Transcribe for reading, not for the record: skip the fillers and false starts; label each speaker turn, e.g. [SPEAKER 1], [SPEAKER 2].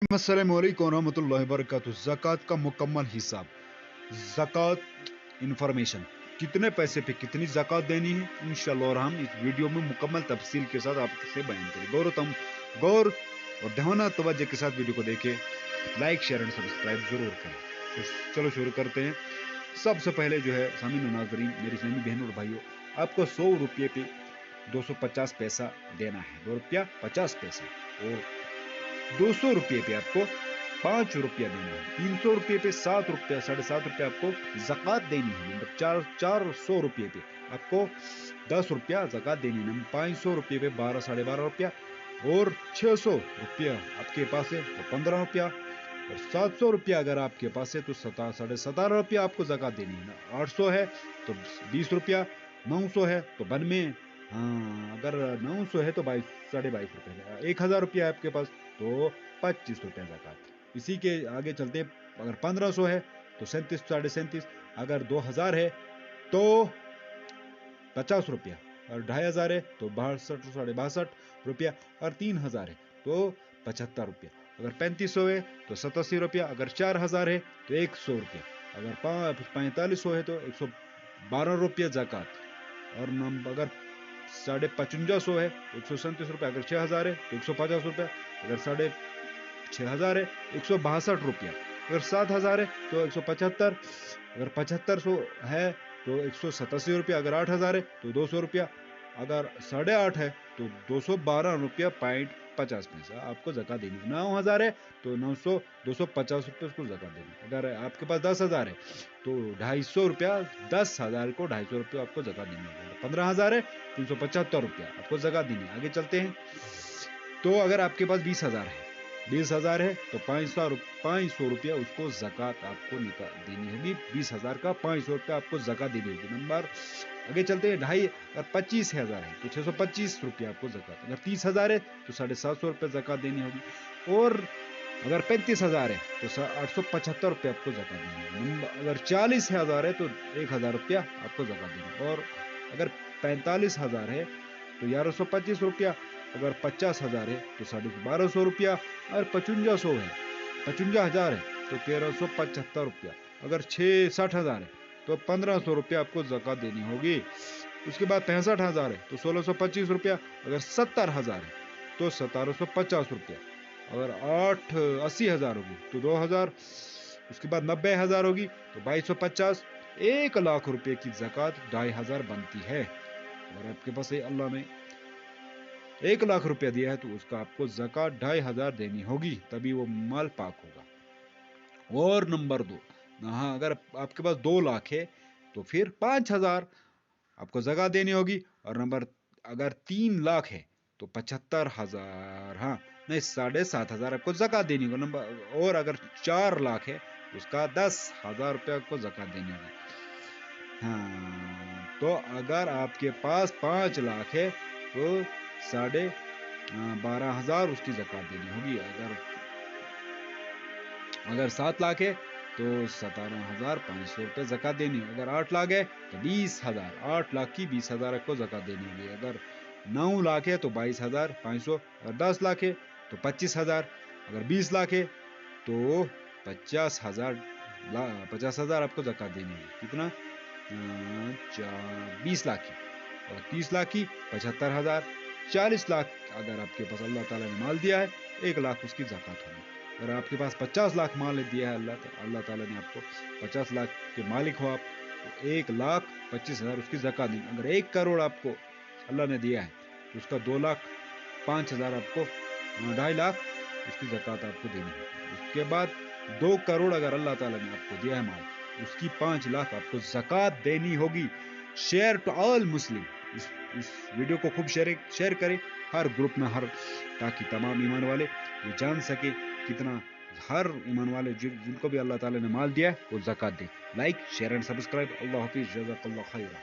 [SPEAKER 1] अस्सलाम वालेकुम रहमतुल्लाहि वबरकातुहू। ज़कात का मुकम्मल हिसाब, ज़कात इंफॉर्मेशन, कितने पैसे पे कितनी ज़कात देनी है इंशाअल्लाह, और हम इस वीडियो में मुकम्मल तफसील के साथ आपसे बयान करें। गौर और ध्यान तवज्जो के साथ वीडियो को देखें, लाइक शेयर एंड सब्सक्राइब जरूर करें। तो चलो शुरू करते हैं। सबसे पहले जो है सामीन और नाजरीन, मेरी इस्लामी बहनों और भाइयों, आपको 100 रुपये पे 250 पैसा देना है, 2 रुपया 50 पैसा, और 200 रुपये पे आपको 5 रुपया देना है, 300 रुपये पे 7 रुपया 7.5 रुपया आपको ज़कात देनी है। नंबर 400 रुपये पे आपको 10 रुपया ज़कात देनी है। नंबर 500 रुपये पे 12 12.5 रुपया, और 600 रुपया आपके पास है तो 15 रुपया, और 700 रुपया अगर आपके पास है तो 17.5 रुपया आपको ज़कात देनी है। 800 है तो 20 रुपया, 900 है तो 92, हाँ अगर 900 है तो 22.5 रुपये, 1000 रुपया आपके पास तो 25 रुपया ज़कात। इसी के आगे चलते, अगर 1500 है तो 37 37.5, अगर 2000 है तो 50 रुपया, और 2500 है तो 62 62.5 रुपया, और 3000 है तो 75 रुपया, अगर 3500 है तो 87 रुपया, अगर 4000 है तो 100 रुपया, अगर 4500 है तो 112 रुपया ज़कात, और अगर 5550 है तो 137 रुपया, अगर 6000 है तो 150 रुपया, अगर 6500 है 162 रुपया, अगर 7000 है तो 175, अगर 7500 है तो 187 रुपया, अगर 8000 है तो 200 रुपया, अगर 8.5 है तो 212 रुपया 50 पैसा आपको ज़कात देनी है। 9000 है तो 250 रुपये उसको ज़कात देनी है। अगर आपके पास 10,000 है तो 250 रुपया, 10,000 को 250 रुपया आपको ज़कात देनी है। 15,000 है 375 रुपया आपको ज़कात देनी है। आगे चलते हैं, तो अगर आपके पास 20,000 है तो 500 रुपया उसको ज़कात आपको देनी होगी। 20,000 का 500 रुपया आपको ज़कात देनी होगी। नंबर आगे चलते हैं, 25,000 है तो 625 रुपया आपको ज़कात, अगर 30,000 है तो 750 रुपया ज़कात देनी होगी, और अगर 35,000 है तो 875 रुपया आपको ज़कात देनी है। अगर 40,000 है तो 1,000 रुपया आपको ज़कात देनी है, और अगर 45,000 है तो 1125 रुपया, अगर 50,000 है तो 1250 रुपया, और 55,000 है तो 1375 रुपया, अगर 60,000 है तो 1500 रुपया आपको ज़कात देनी होगी। उसके बाद 65,000 है तो 1625 रुपया, अगर 70,000 है तो 1750 रुपया, अगर 80,000 होगी तो 2000, उसके बाद 90,000 होगी तो 2250, 1 लाख रुपए की ज़कात 2,500 बनती है। अगर आपके पास अल्लाह ने 1 लाख रुपया दिया है तो उसका आपको ज़कात 2,500 देनी होगी, तभी वो माल पाक होगा। और नंबर 2, हाँ अगर आपके पास 2 लाख है तो फिर 5,000 आपको ज़कात देनी होगी, और नंबर अगर 3 लाख है तो 75,000, हाँ नहीं 7,500 आपको ज़कात देनी होगी। नंबर, और अगर 4 लाख है तो उसका 10,000 रुपया आपको ज़कात देनी होगी। हाँ तो अगर आपके पास 5 लाख है तो 12,500 उसकी ज़कात देनी होगी। अगर 7 लाख है तो 17,500 रुपये ज़कात देनी है। अगर 8 लाख है तो 20,000, 8 लाख की 20,000 आपको ज़कात देनी होगी। अगर 9 लाख है तो 22,500, अगर 10 लाख है तो 25,000, अगर 20 लाख है तो 50,000 आपको ज़कात देनी है। कितना? 20 लाख की, और 30 लाख की 75,000, 40 लाख अगर आपके पास अल्लाह ताला ने माल दिया है 1 लाख उसकी ज़कात होगी। अगर आपके पास 50 लाख माल दिया है अल्लाह ताला ने आपको, 50 लाख के मालिक हो आप, तो 1,25,000 उसकी ज़कात दी। अगर 1 करोड़ आपको अल्लाह ने दिया है तो उसका 2,05,000 आपको, 2.5 लाख उसकी ज़कात आपको देनी है। उसके बाद 2 करोड़ अगर अल्लाह ताला ने आपको दिया है माल, उसकी 5 लाख आपको ज़कात देनी होगी। शेयर टू ऑल मुस्लिम, इस वीडियो को खूब शेयर करें हर ग्रुप में, ताकि तमाम ईमान वाले ये जान सके कितना, हर ईमान वाले जिनको भी अल्लाह ताला ने माल दिया है वो ज़कात दे। Like share and subscribe. अल्लाह हाफिज़, जज़ाकल्लाह खैरा।